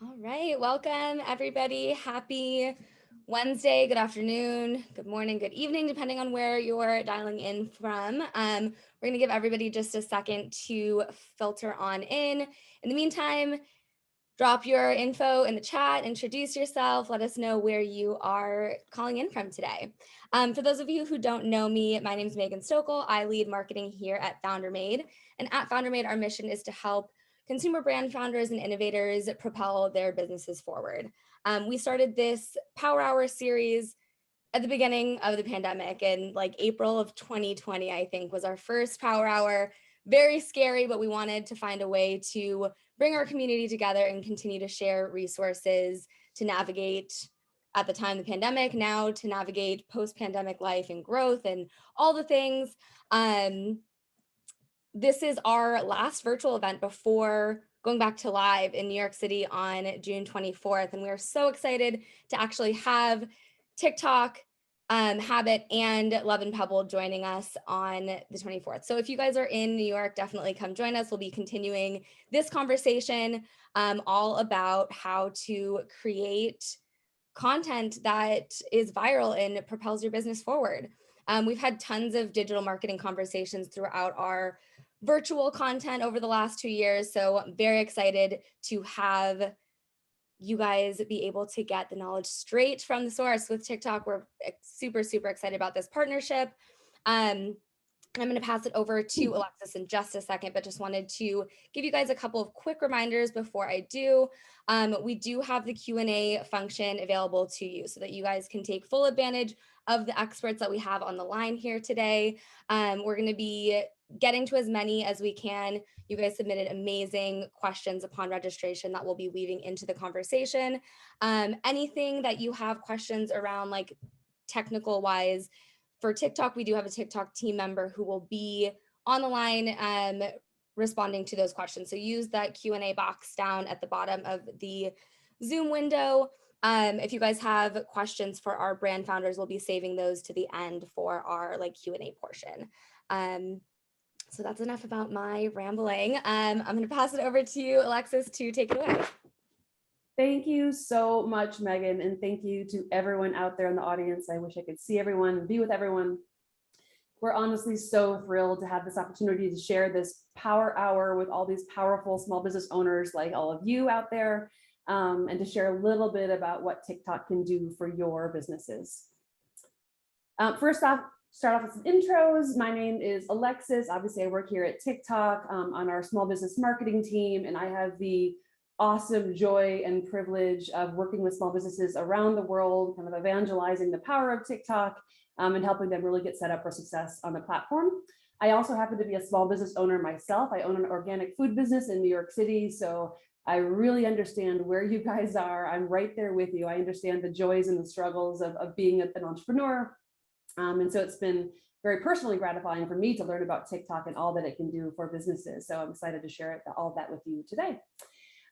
All right, welcome everybody. Happy Wednesday, good afternoon, good morning, good evening, depending on where you're dialing in from. We're gonna give everybody just a second to filter on in. In the meantime, drop your info in the chat, introduce yourself, let us know where you are calling in from today. For those of you who don't know me, my name is Megan Stokel. I lead marketing here at FounderMade. And at FounderMade, our mission is to help consumer brand founders and innovators propel their businesses forward. We started this Power Hour series at the beginning of the pandemic in like April of 2020, I think was our first Power Hour. Very scary, but we wanted to find a way to bring our community together and continue to share resources to navigate at the time the pandemic, now to navigate post-pandemic life and growth and all the things. This is our last virtual event before going back to live in New York City on June 24th. And we are so excited to actually have TikTok, Habit, and Love and Pebble joining us on the 24th. So if you guys are in New York, definitely come join us. We'll be continuing this conversation all about how to create content that is viral and propels your business forward. We've had tons of digital marketing conversations throughout our virtual content over the last 2 years. So I'm very excited to have you guys be able to get the knowledge straight from the source with TikTok. We're super, super excited about this partnership. I'm going to pass it over to Alexis in just a second, but just wanted to give you guys a couple of quick reminders before I do. We do have the Q&A function available to you so that you guys can take full advantage of the experts that we have on the line here today. We're going to be getting to as many as we can. You guys submitted amazing questions upon registration that we'll be weaving into the conversation. Anything that you have questions around, like technical wise, for TikTok, we do have a TikTok team member who will be on the line responding to those questions. So use that Q&A box down at the bottom of the Zoom window. If you guys have questions for our brand founders, we'll be saving those to the end for our Q&A portion. So that's enough about my rambling. I'm going to pass it over to you, Alexis, to take it away. Thank you so much, Megan, and thank you to everyone out there in the audience. I wish I could see everyone and be with everyone. We're honestly so thrilled to have this opportunity to share this Power Hour with all these powerful small business owners like all of you out there, and to share a little bit about what TikTok can do for your businesses. First off, start off with some intros. My name is Alexis. Obviously, I work here at TikTok on our small business marketing team, and I have the awesome joy and privilege of working with small businesses around the world, kind of evangelizing the power of TikTok and helping them really get set up for success on the platform. I also happen to be a small business owner myself. I own an organic food business in New York City, so I really understand where you guys are. I'm right there with you. I understand the joys and the struggles of being an entrepreneur. And so it's been very personally gratifying for me to learn about TikTok and all that it can do for businesses. So I'm excited to share all of that with you today.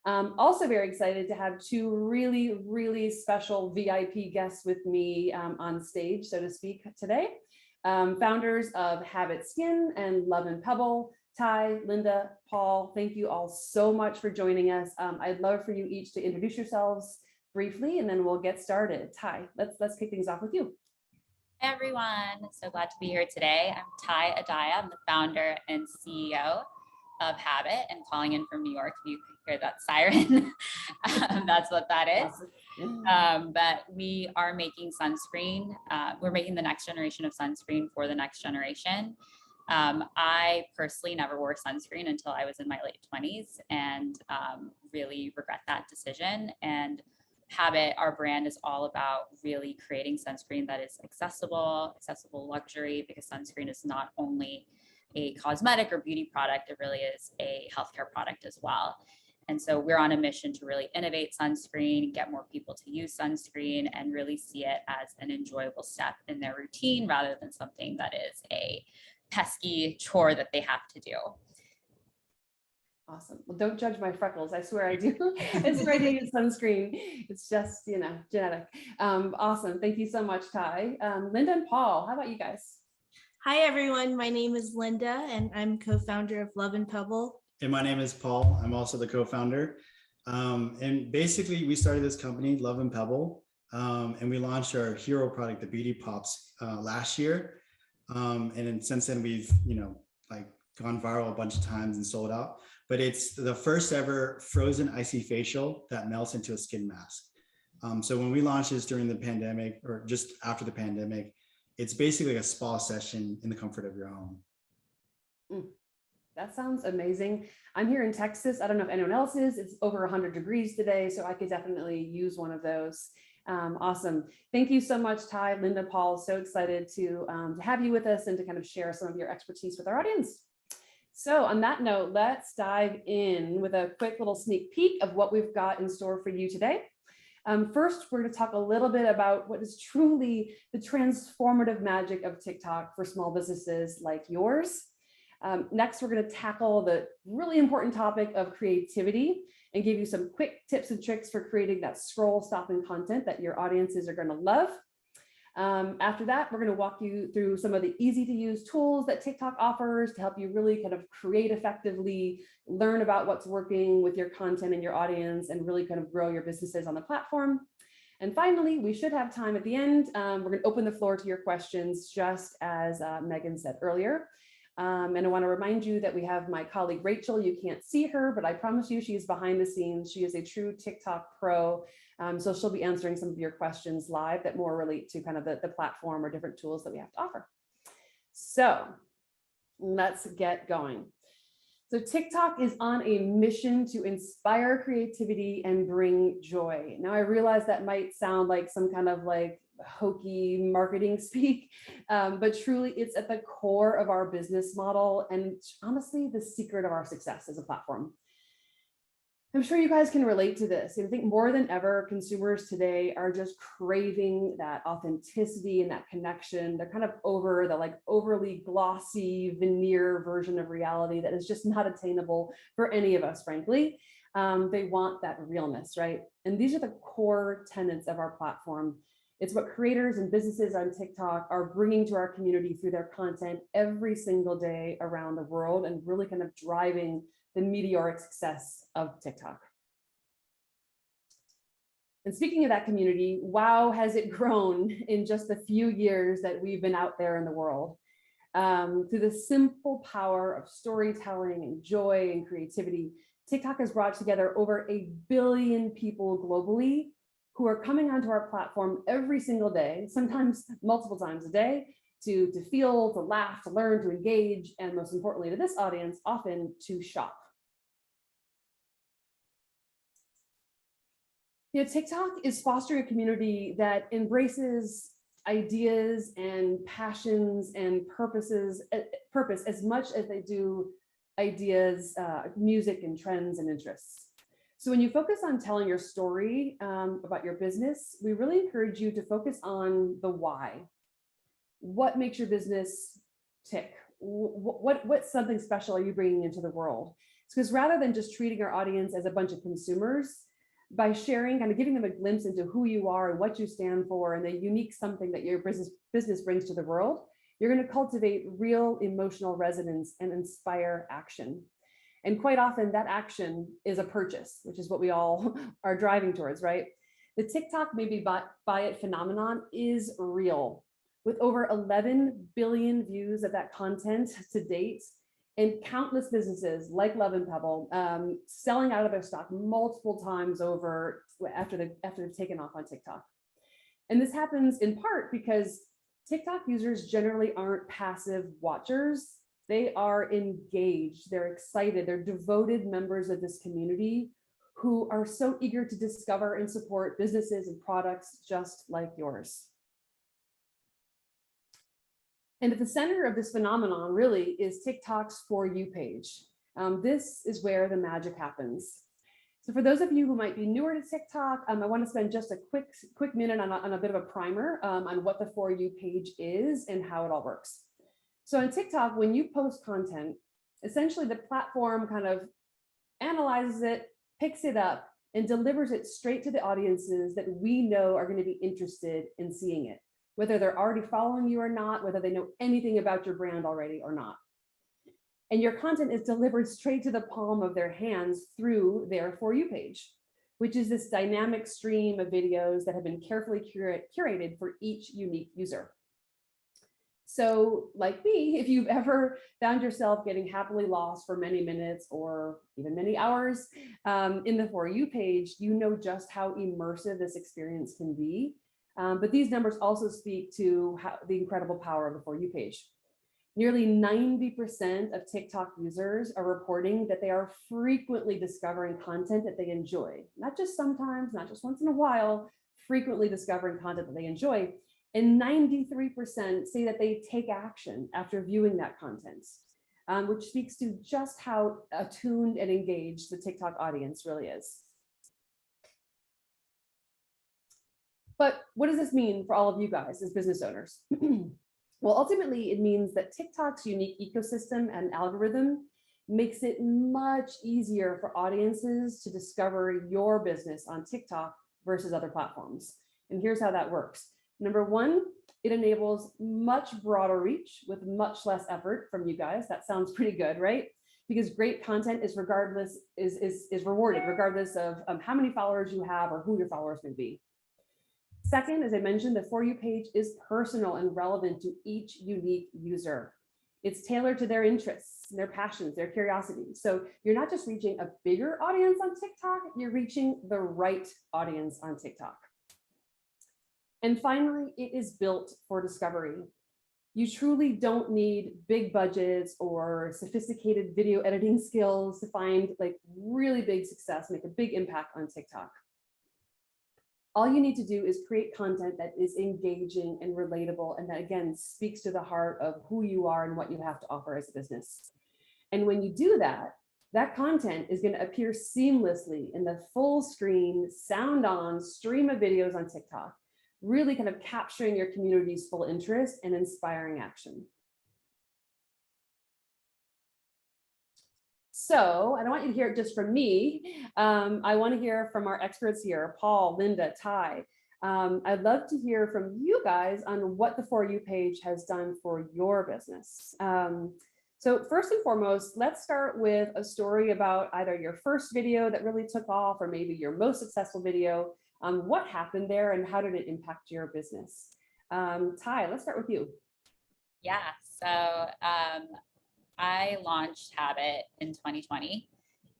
Also very excited to have two really, really special VIP guests with me on stage, so to speak, today. Founders of Habit Skin and Love and Pebble, Ty, Linda, Paul, thank you all so much for joining us. I'd love for you each to introduce yourselves briefly, and then we'll get started. Ty, let's kick things off with you. Hey everyone, so glad to be here today. I'm Ty Adaya. I'm the founder and CEO of Habit and calling in from New York. If you hear that siren, that's what that is. But we are making sunscreen. We're making the next generation of sunscreen for the next generation. I personally never wore sunscreen until I was in my late 20s and really regret that decision. And Habit, our brand, is all about really creating sunscreen that is accessible luxury, because sunscreen is not only a cosmetic or beauty product, it really is a healthcare product as well. And so we're on a mission to really innovate sunscreen, get more people to use sunscreen, and really see it as an enjoyable step in their routine rather than something that is a pesky chore that they have to do. Awesome. Well, don't judge my freckles. I swear I do. I swear I do use sunscreen. It's just, genetic. Awesome. Thank you so much, Ty. Linda and Paul, how about you guys? Hi, everyone. My name is Linda, and I'm co-founder of Love and Pebble. Hey, my name is Paul. I'm also the co-founder. And basically, we started this company, Love and Pebble, and we launched our hero product, the Beauty Pops, last year. And then since then, we've like gone viral a bunch of times and sold out. But it's the first ever frozen icy facial that melts into a skin mask. So when we launched this during the pandemic, or just after the pandemic, it's basically a spa session in the comfort of your home. That sounds amazing. I'm here in Texas. I don't know if anyone else is. It's over 100 degrees today, so I could definitely use one of those. Awesome. Thank you so much, Ty, Linda, Paul. So excited to have you with us and to kind of share some of your expertise with our audience. So on that note, let's dive in with a quick little sneak peek of what we've got in store for you today. First, we're going to talk a little bit about what is truly the transformative magic of TikTok for small businesses like yours. Next, we're going to tackle the really important topic of creativity and give you some quick tips and tricks for creating that scroll stopping content that your audiences are going to love. After that, we're going to walk you through some of the easy to use tools that TikTok offers to help you really kind of create effectively, learn about what's working with your content and your audience, and really kind of grow your businesses on the platform. And finally, we should have time at the end. We're going to open the floor to your questions, just as Megan said earlier. And I want to remind you that we have my colleague, Rachel. You can't see her, but I promise you she's behind the scenes. She is a true TikTok pro. So she'll be answering some of your questions live that more relate to kind of the platform or different tools that we have to offer. So let's get going. So TikTok is on a mission to inspire creativity and bring joy. Now I realize that might sound like some kind of like hokey marketing speak, but truly it's at the core of our business model and honestly the secret of our success as a platform. I'm sure you guys can relate to this. I think more than ever, consumers today are just craving that authenticity and that connection. They're kind of over the like overly glossy veneer version of reality that is just not attainable for any of us, frankly. They want that realness, right? And these are the core tenets of our platform. It's what creators and businesses on TikTok are bringing to our community through their content every single day around the world and really kind of driving the meteoric success of TikTok. And speaking of that community, wow, has it grown in just the few years that we've been out there in the world. Through the simple power of storytelling and joy and creativity, TikTok has brought together over 1 billion people globally who are coming onto our platform every single day, sometimes multiple times a day, to feel, to laugh, to learn, to engage, and most importantly to this audience, often to shop. TikTok is fostering a community that embraces ideas and passions and purpose as much as they do ideas, music and trends and interests. So when you focus on telling your story about your business, we really encourage you to focus on the why. What makes your business tick? What's something special are you bringing into the world? It's because rather than just treating our audience as a bunch of consumers, by sharing, kind of giving them a glimpse into who you are and what you stand for and the unique something that your business brings to the world, you're going to cultivate real emotional resonance and inspire action. And quite often that action is a purchase, which is what we all are driving towards, right? The TikTok maybe buy it phenomenon is real. With over 11 billion views of that content to date, and countless businesses like Love and Pebble selling out of their stock multiple times over after they've taken off on TikTok. And this happens in part because TikTok users generally aren't passive watchers. They are engaged, they're excited, they're devoted members of this community who are so eager to discover and support businesses and products just like yours. And at the center of this phenomenon really is TikTok's For You page. This is where the magic happens. So for those of you who might be newer to TikTok, I want to spend just a quick minute on a bit of a primer on what the For You page is and how it all works. So on TikTok, when you post content, essentially the platform kind of analyzes it, picks it up, and delivers it straight to the audiences that we know are going to be interested in seeing it, whether they're already following you or not, whether they know anything about your brand already or not. And your content is delivered straight to the palm of their hands through their For You page, which is this dynamic stream of videos that have been carefully curated for each unique user. So like me, if you've ever found yourself getting happily lost for many minutes or even many hours in the For You page, you know just how immersive this experience can be. But these numbers also speak to the incredible power of the For You page. Nearly 90% of TikTok users are reporting that they are frequently discovering content that they enjoy, not just sometimes, not just once in a while, frequently discovering content that they enjoy. And 93% say that they take action after viewing that content, which speaks to just how attuned and engaged the TikTok audience really is. But what does this mean for all of you guys as business owners? Well, ultimately, it means that TikTok's unique ecosystem and algorithm makes it much easier for audiences to discover your business on TikTok versus other platforms. And here's how that works. Number one, it enables much broader reach with much less effort from you guys. That sounds pretty good, right? Because great content is rewarded regardless of how many followers you have or who your followers may be. Second, as I mentioned, the For You page is personal and relevant to each unique user. It's tailored to their interests, their passions, their curiosities. So you're not just reaching a bigger audience on TikTok, you're reaching the right audience on TikTok. And finally, it is built for discovery. You truly don't need big budgets or sophisticated video editing skills to find like really big success, make a big impact on TikTok. All you need to do is create content that is engaging and relatable, and that again speaks to the heart of who you are and what you have to offer as a business. And when you do that, that content is going to appear seamlessly in the full screen, sound on stream of videos on TikTok, really kind of capturing your community's full interest and inspiring action. So I don't want you to hear it just from me. I want to hear from our experts here, Paul, Linda, Ty. I'd love to hear from you guys on what the For You page has done for your business. So first and foremost, let's start with a story about either your first video that really took off or maybe your most successful video. What happened there and how did it impact your business? Ty, let's start with you. Yeah, so I launched Habit in 2020,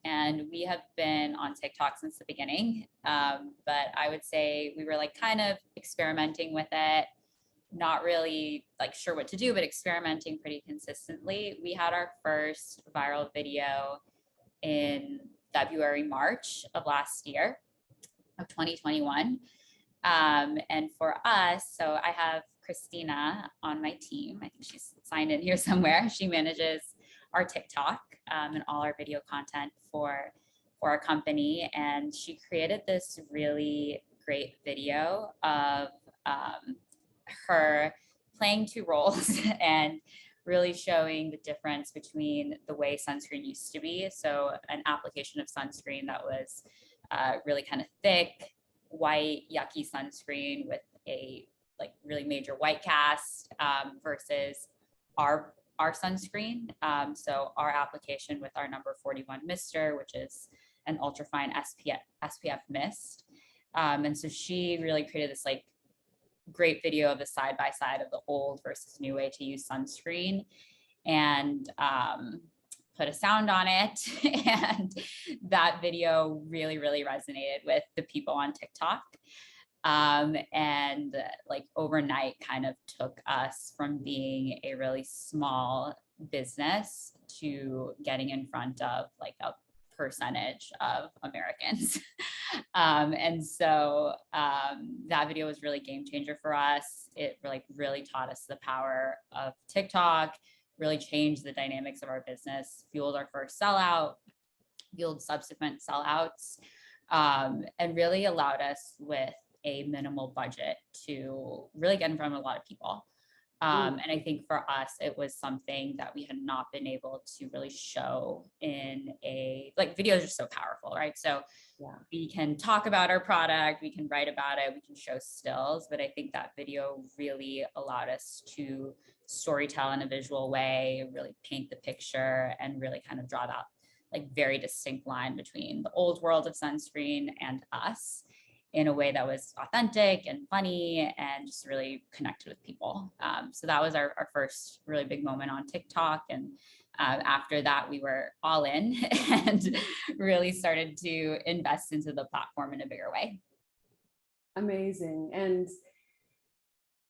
and we have been on TikTok since the beginning. But I would say we were like kind of experimenting with it, not really like sure what to do, but experimenting pretty consistently. We had our first viral video in February, March of last year of 2021. And for us, so I have Christina on my team. I think she's signed in here somewhere. She manages our TikTok and all our video content for our company. And she created this really great video of her playing two roles and really showing the difference between the way sunscreen used to be. So an application of sunscreen that was really kind of thick, white, yucky sunscreen with a like really major white cast versus our sunscreen. So our application with our number 41 mister, which is an ultrafine SPF mist. And so she really created this like great video of the side by side of the old versus new way to use sunscreen, and put a sound on it. And that video really, really resonated with the people on TikTok. And like overnight kind of took us from being a really small business to getting in front of like a percentage of Americans. And so that video was really game changer for us. It really taught us the power of TikTok, really changed the dynamics of our business, fueled our first sellout, fueled subsequent sellouts, and really allowed us with a minimal budget to really get in front of a lot of people. And I think for us, it was something that we had not been able to really show in like videos are so powerful, right? So we can talk about our product, we can write about it, we can show stills, but I think that video really allowed us to storytell in a visual way, really paint the picture, and really kind of draw that like very distinct line between the old world of sunscreen and us, in a way that was authentic and funny and just really connected with people. So that was our first really big moment on TikTok. And after that, we were all in and really started to invest into the platform in a bigger way. Amazing. And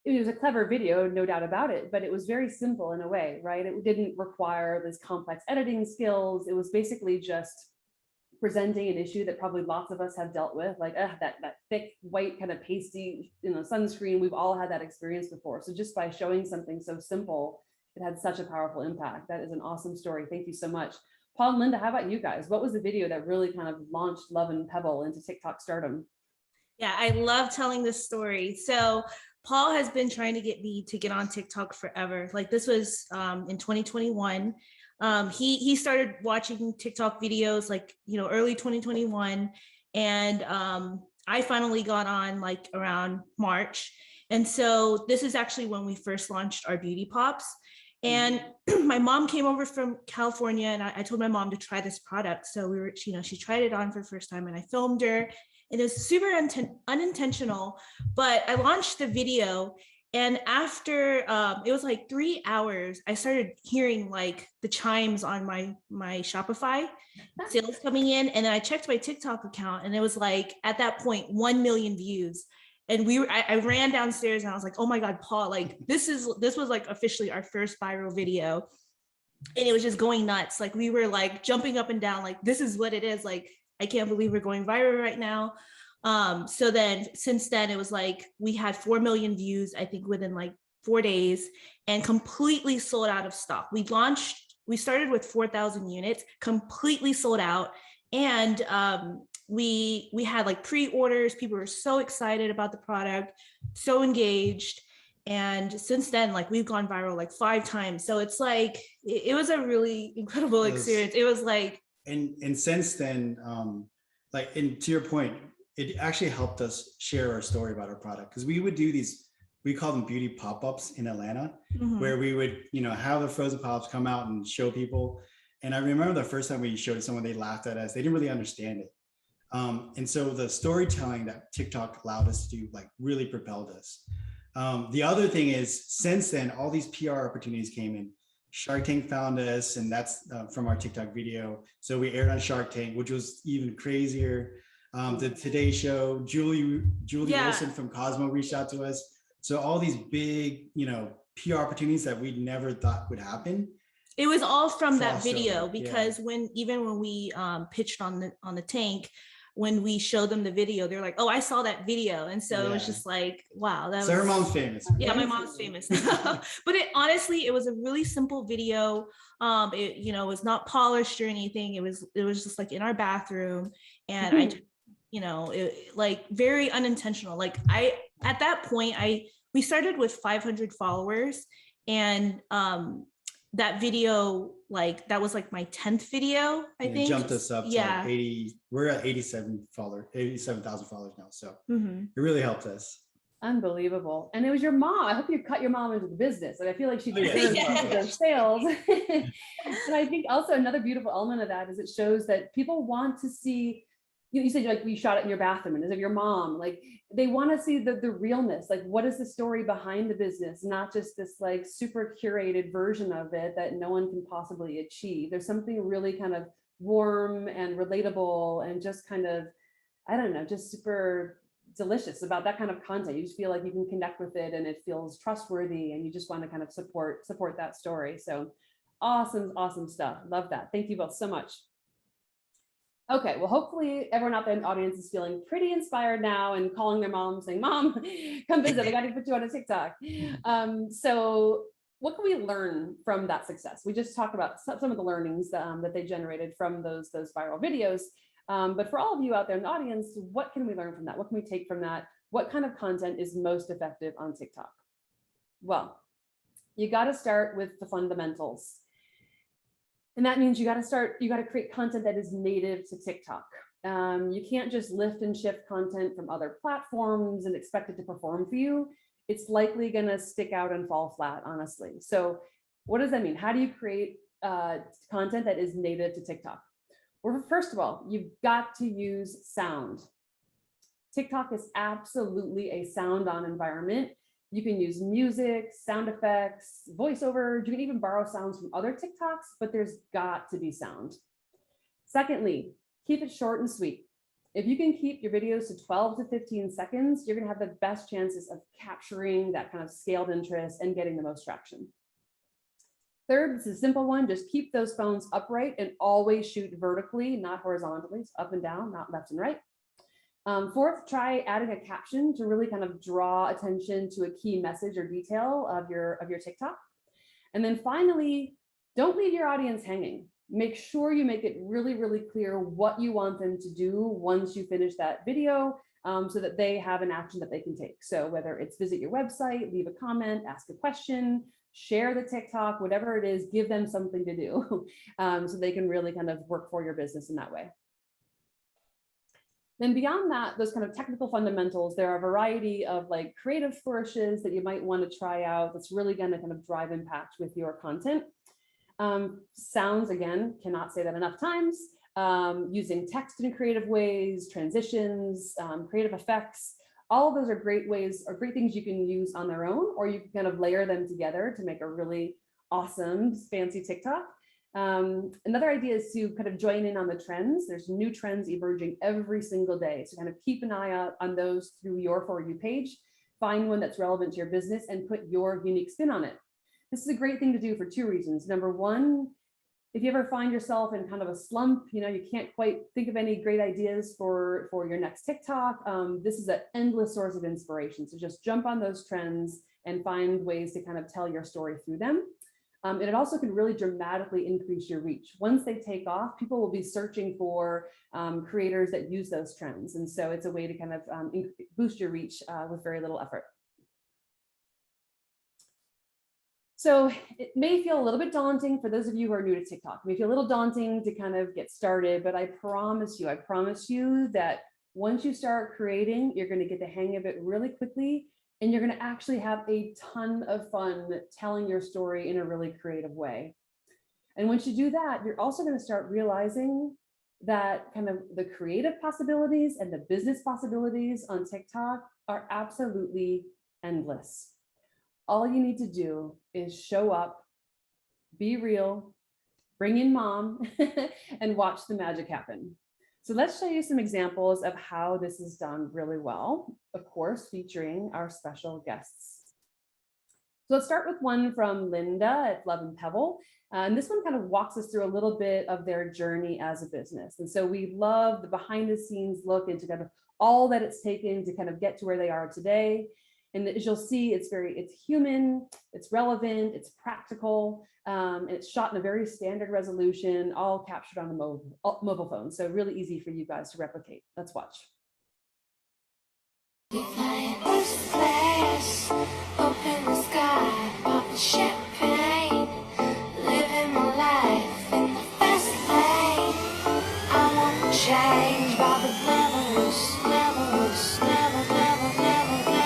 it was a clever video, no doubt about it, but it was very simple in a way, right? It didn't require this complex editing skills. It was basically just presenting an issue that probably lots of us have dealt with, like that thick, white, kind of pasty, sunscreen. We've all had that experience before. So just by showing something so simple, it had such a powerful impact. That is an awesome story. Thank you so much. Paul and Linda, how about you guys? What was the video that really kind of launched Love and Pebble into TikTok stardom? Yeah, I love telling this story. So Paul has been trying to get me to get on TikTok forever. Like this was in 2021. He started watching TikTok videos like, early 2021. And I finally got on like around March. And so this is actually when we first launched our Beauty Pops. And my mom came over from California, and I told my mom to try this product. So we were, she tried it on for the first time, and I filmed her. It was super unintentional, but I launched the video. And after it was like 3 hours, I started hearing like the chimes on my Shopify sales coming in. And then I checked my TikTok account, and it was like at that point 1 million views. And I ran downstairs, and I was like, oh my God, Paul, like this was like officially our first viral video. And it was just going nuts. Like we were like jumping up and down, like this is what it is. Like, I can't believe we're going viral right now. So then since then, it was like we had 4 million views, I think within like 4 days, and completely sold out of stock. We started with 4,000 units, completely sold out. And we had like pre-orders. People were so excited about the product, so engaged. And since then, like we've gone viral like 5 times. So it's like, it was a really incredible experience. It was like, and since then, and to your point, it actually helped us share our story about our product, because we would do these, we call them beauty pop-ups in Atlanta, where we would, have the frozen pops come out and show people. And I remember the first time we showed someone, they laughed at us. They didn't really understand it. And so the storytelling that TikTok allowed us to do, like, really propelled us. The other thing is, since then, all these PR opportunities came in. Shark Tank found us, and that's from our TikTok video. So we aired on Shark Tank, which was even crazier. The Today Show, Julie Wilson from Cosmo reached out to us. So all these big, PR opportunities that we never thought would happen. It was all from that video, because when we pitched on the tank, when we showed them the video, they're like, oh, I saw that video. And so it was just like, wow. So her mom's famous. Yeah, my mom's famous. But honestly, it was a really simple video. It was not polished or anything. It was just like in our bathroom. And like very unintentional. Like at that point, we started with 500 followers, and that video, like that was like my 10th video, I think. Jumped us up to like 80. We're at 87,000 followers now. So it really helped us. Unbelievable. And it was your mom. I hope you cut your mom into the business. And I feel like she deserves those sales. And I think also another beautiful element of that is it shows that people want to see, you said like we shot it in your bathroom, and as of your mom, like they want to see the realness, like what is the story behind the business, not just this like super curated version of it that no one can possibly achieve. There's something really kind of warm and relatable and just kind of, I don't know, just super delicious about that kind of content. You just feel like you can connect with it, and it feels trustworthy, and you just want to kind of support that story. So awesome stuff. Love that. Thank you both so much. Okay, well, hopefully everyone out there in the audience is feeling pretty inspired now and calling their mom saying, Mom, come visit, I got to put you on a TikTok. So what can we learn from that success? We just talked about some of the learnings that they generated from those viral videos. But for all of you out there in the audience, what can we learn from that? What can we take from that? What kind of content is most effective on TikTok? Well, you got to start with the fundamentals. And that means you got to create content that is native to TikTok. You can't just lift and shift content from other platforms and expect it to perform for you. It's likely going to stick out and fall flat, honestly. So what does that mean? How do you create content that is native to TikTok? Well, first of all, you've got to use sound. TikTok is absolutely a sound on environment. You can use music, sound effects, voiceover. You can even borrow sounds from other TikToks, but there's got to be sound. Secondly, keep it short and sweet. If you can keep your videos to 12 to 15 seconds, you're going to have the best chances of capturing that kind of scaled interest and getting the most traction. Third, this is a simple one. Just keep those phones upright and always shoot vertically, not horizontally, so up and down, not left and right. Fourth, try adding a caption to really kind of draw attention to a key message or detail of your TikTok. And then finally, don't leave your audience hanging. Make sure you make it really, really clear what you want them to do once you finish that video, so that they have an action that they can take. So whether it's visit your website, leave a comment, ask a question, share the TikTok, whatever it is, give them something to do so they can really kind of work for your business in that way. Then beyond that, those kind of technical fundamentals, there are a variety of like creative flourishes that you might want to try out that's really going to kind of drive impact with your content. Sounds, again, cannot say that enough times. Using text in creative ways, transitions, creative effects, all of those are great ways or great things you can use on their own, or you can kind of layer them together to make a really awesome, fancy TikTok. Another idea is to kind of join in on the trends. There's new trends emerging every single day. So kind of keep an eye out on those through your For You page, find one that's relevant to your business and put your unique spin on it. This is a great thing to do for two reasons. Number one, if you ever find yourself in kind of a slump, you can't quite think of any great ideas for your next TikTok, this is an endless source of inspiration. So just jump on those trends and find ways to kind of tell your story through them. And it also can really dramatically increase your reach. Once they take off, people will be searching for creators that use those trends. And so it's a way to kind of boost your reach with very little effort. So it may feel a little bit daunting for those of you who are new to TikTok. It may feel a little daunting to kind of get started, but I promise you that once you start creating, you're going to get the hang of it really quickly. And you're going to actually have a ton of fun telling your story in a really creative way. And once you do that, you're also going to start realizing that kind of the creative possibilities and the business possibilities on TikTok are absolutely endless. All you need to do is show up, be real, bring in mom, and watch the magic happen. So let's show you some examples of how this is done really well, of course, featuring our special guests. So let's start with one from Linda at Love and Pebble. And this one kind of walks us through a little bit of their journey as a business. And so we love the behind the scenes look into kind of all that it's taken to kind of get to where they are today. And as you'll see, it's human, it's relevant, it's practical, and it's shot in a very standard resolution, all captured on a mobile phone. So really easy for you guys to replicate. Let's watch. First class, open the sky, popping champagne, living my life in the fast lane. I won't change by the glamorous, glamorous, never, never, never, never.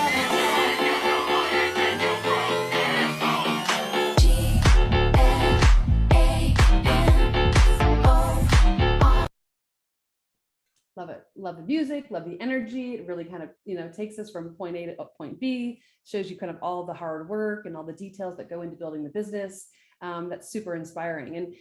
Love it. Love the music, love the energy. It really kind of, takes us from point A to point B, shows you kind of all the hard work and all the details that go into building the business. That's super inspiring. And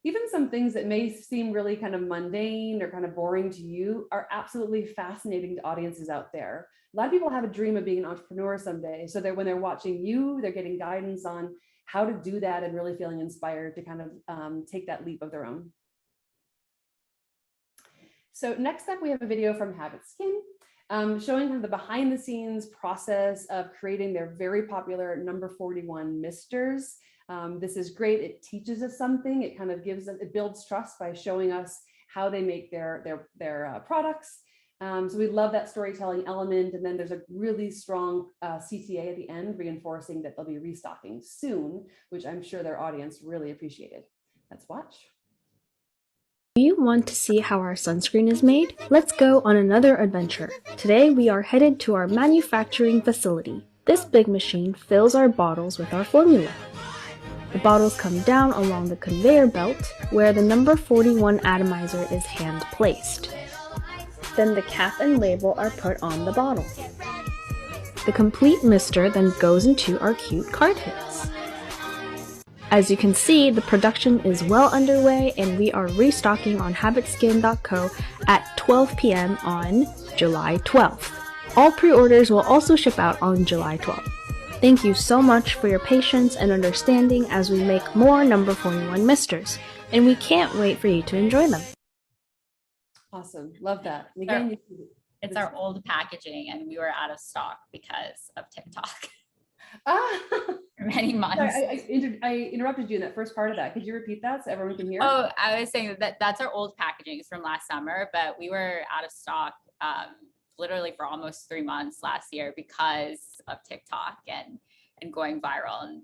even some things that may seem really kind of mundane or kind of boring to you are absolutely fascinating to audiences out there. A lot of people have a dream of being an entrepreneur someday. So that when they're watching you, they're getting guidance on how to do that and really feeling inspired to kind of take that leap of their own. So next up, we have a video from Habit Skin, showing kind of the behind the scenes process of creating their very popular number 41 misters. This is great. It teaches us something. It kind of it builds trust by showing us how they make their products. So we love that storytelling element. And then there's a really strong CTA at the end, reinforcing that they'll be restocking soon, which I'm sure their audience really appreciated. Let's watch. Do you want to see how our sunscreen is made? Let's go on another adventure. Today we are headed to our manufacturing facility. This big machine fills our bottles with our formula. The bottles come down along the conveyor belt where the number 41 atomizer is hand placed. Then the cap and label are put on the bottle. The complete mister then goes into our cute card hits. As you can see, the production is well underway and we are restocking on habitskin.co at 12 p.m. on July 12th. All pre-orders will also ship out on July 12th. Thank you so much for your patience and understanding as we make more number 41 misters, and we can't wait for you to enjoy them. Awesome. Love that. And again, It's our old packaging and we were out of stock because of TikTok for many months. Sorry, I interrupted you in that first part of that. Could you repeat that so everyone can hear? Oh, I was saying that's our old packaging. It's from last summer, but we were out of stock literally for almost 3 months last year because of TikTok and going viral. And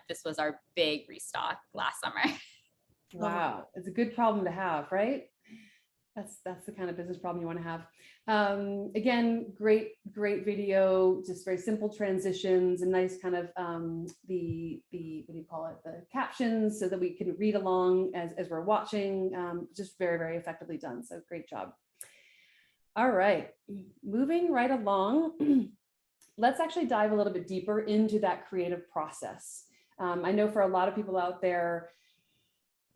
this was our big restock last summer. Wow. It's a good problem to have, right? That's the kind of business problem you want to have. Again, great video, just very simple transitions and nice kind of the what do you call it? The captions so that we can read along as we're watching. Just very, very effectively done. So great job. All right, moving right along. Let's actually dive a little bit deeper into that creative process. I know for a lot of people out there,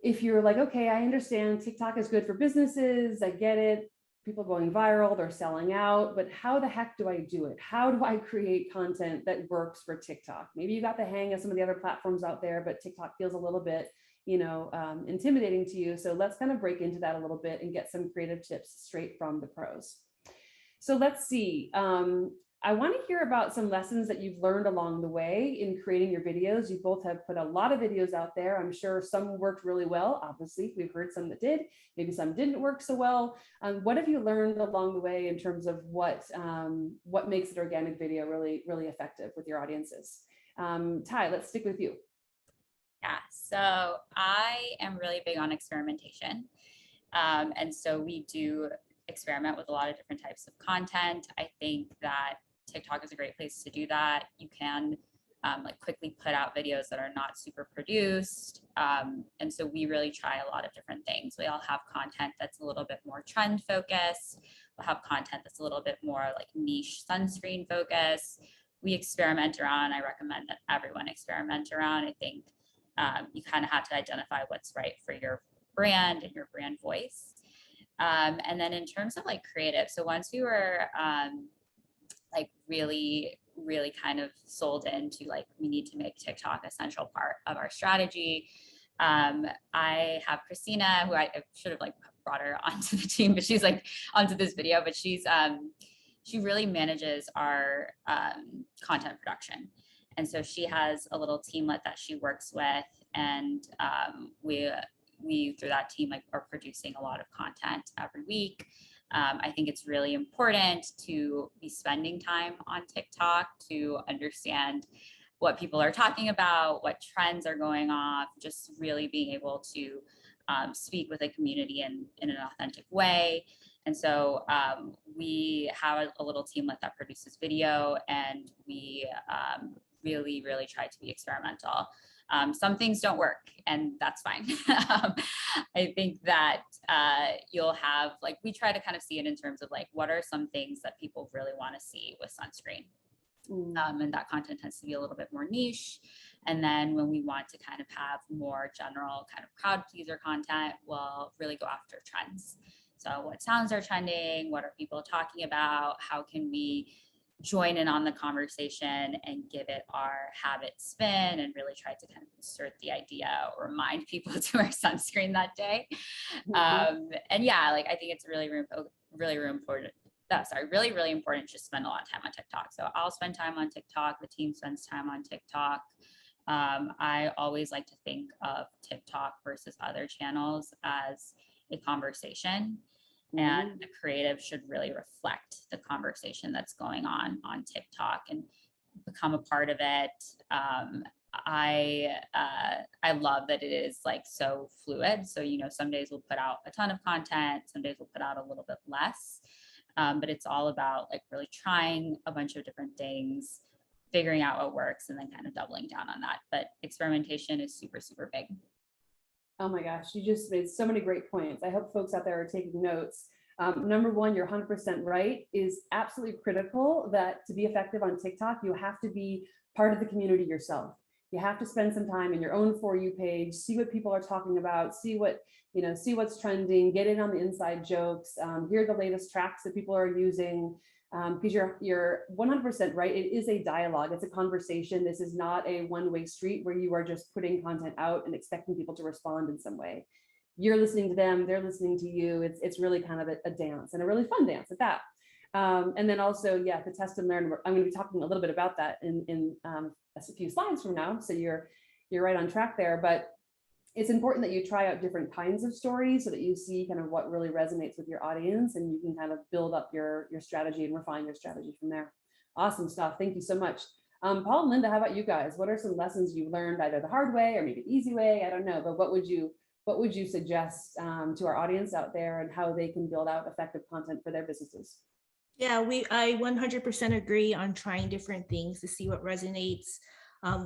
if you're like, okay, I understand TikTok is good for businesses, I get it, people going viral, they're selling out, but how the heck do I do it? How do I create content that works for TikTok? Maybe you got the hang of some of the other platforms out there, but TikTok feels a little bit, intimidating to you. So let's kind of break into that a little bit and get some creative tips straight from the pros. So let's see. I want to hear about some lessons that you've learned along the way in creating your videos. You both have put a lot of videos out there. I'm sure some worked really well. Obviously, we've heard some that did. Maybe some didn't work so well. What have you learned along the way in terms of what makes an organic video really, really effective with your audiences? Ty, let's stick with you. Yeah, so I am really big on experimentation. And so we do experiment with a lot of different types of content. I think that TikTok is a great place to do that. You can quickly put out videos that are not super produced. And so we really try a lot of different things. We all have content that's a little bit more trend focused. We'll have content that's a little bit more like niche sunscreen focused. We experiment around. I recommend that everyone experiment around. I think you kind of have to identify what's right for your brand and your brand voice. And then in terms of like creative, so once we were really kind of sold into like, we need to make TikTok a central part of our strategy. I have Christina, who I should have like brought her onto the team, but she's like onto this video, but she really manages our content production. And so she has a little teamlet that she works with, and we through that team are producing a lot of content every week. I think it's really important to be spending time on TikTok to understand what people are talking about, what trends are going off, just really being able to speak with a community in an authentic way. And so we have a little teamlet that produces video, and we really try to be experimental. Some things don't work, and that's fine. I think that you'll have, like, we try to kind of see it in terms of like, what are some things that people really want to see with sunscreen? And that content tends to be a little bit more niche. And then when we want to kind of have more general kind of crowd pleaser content, we'll really go after trends. So what sounds are trending? What are people talking about? How can we join in on the conversation and give it our habit spin and really try to kind of insert the idea or remind people to wear sunscreen that day. And yeah, like, I think it's really important to spend a lot of time on TikTok. So I'll spend time on TikTok. The team spends time on TikTok. I always like to think of TikTok versus other channels as a conversation. and the creative should really reflect the conversation that's going on TikTok and become a part of it. I love that it is like so fluid. So, you know, some days we'll put out a ton of content, some days we'll put out a little bit less. But it's all about like really trying a bunch of different things, figuring out what works, and then kind of doubling down on that. But experimentation is super, super big. Oh my gosh, you just made so many great points. I hope folks out there are taking notes. Number one, you're 100% right, is absolutely critical that to be effective on TikTok, you have to be part of the community yourself. You have to spend some time in your own For You page, see what people are talking about, see what's trending, get in on the inside jokes, hear the latest tracks that people are using, because you're 100% right. It is a dialogue. It's a conversation. This is not a one-way street where you are just putting content out and expecting people to respond in some way. You're listening to them, they're listening to you. It's really kind of a dance, and a really fun dance at that. And then also, yeah, the test and learn. I'm going to be talking a little bit about that in a few slides from now. So you're right on track there. But it's important that you try out different kinds of stories so that you see kind of what really resonates with your audience, and you can kind of build up your strategy and refine your strategy from there. Awesome stuff. Thank you so much. Paul and Linda, how about you guys? What are some lessons you've learned either the hard way or maybe the easy way? I don't know, but what would you suggest to our audience out there, and how they can build out effective content for their businesses? Yeah, I 100% agree on trying different things to see what resonates,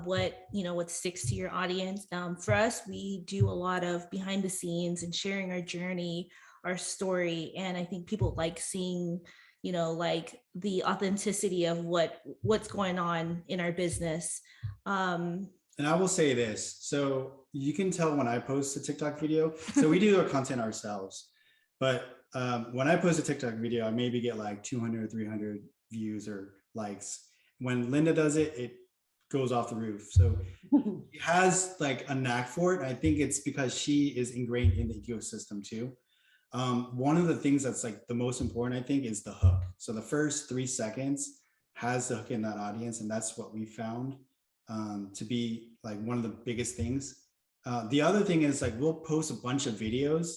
what sticks to your audience. For us, we do a lot of behind the scenes and sharing our journey, our story, and I think people like seeing, like the authenticity of what's going on in our business. And I will say this, so you can tell when I post a TikTok video. So we do our content ourselves, but when I post a TikTok video, I maybe get like 200, 300 views or likes. When Linda does it, it goes off the roof. So she has like a knack for it. I think it's because she is ingrained in the ecosystem too. One of the things that's like the most important, I think, is the hook. So the first 3 seconds has the hook in that audience, and that's what we found to be like one of the biggest things. The other thing is like we'll post a bunch of videos,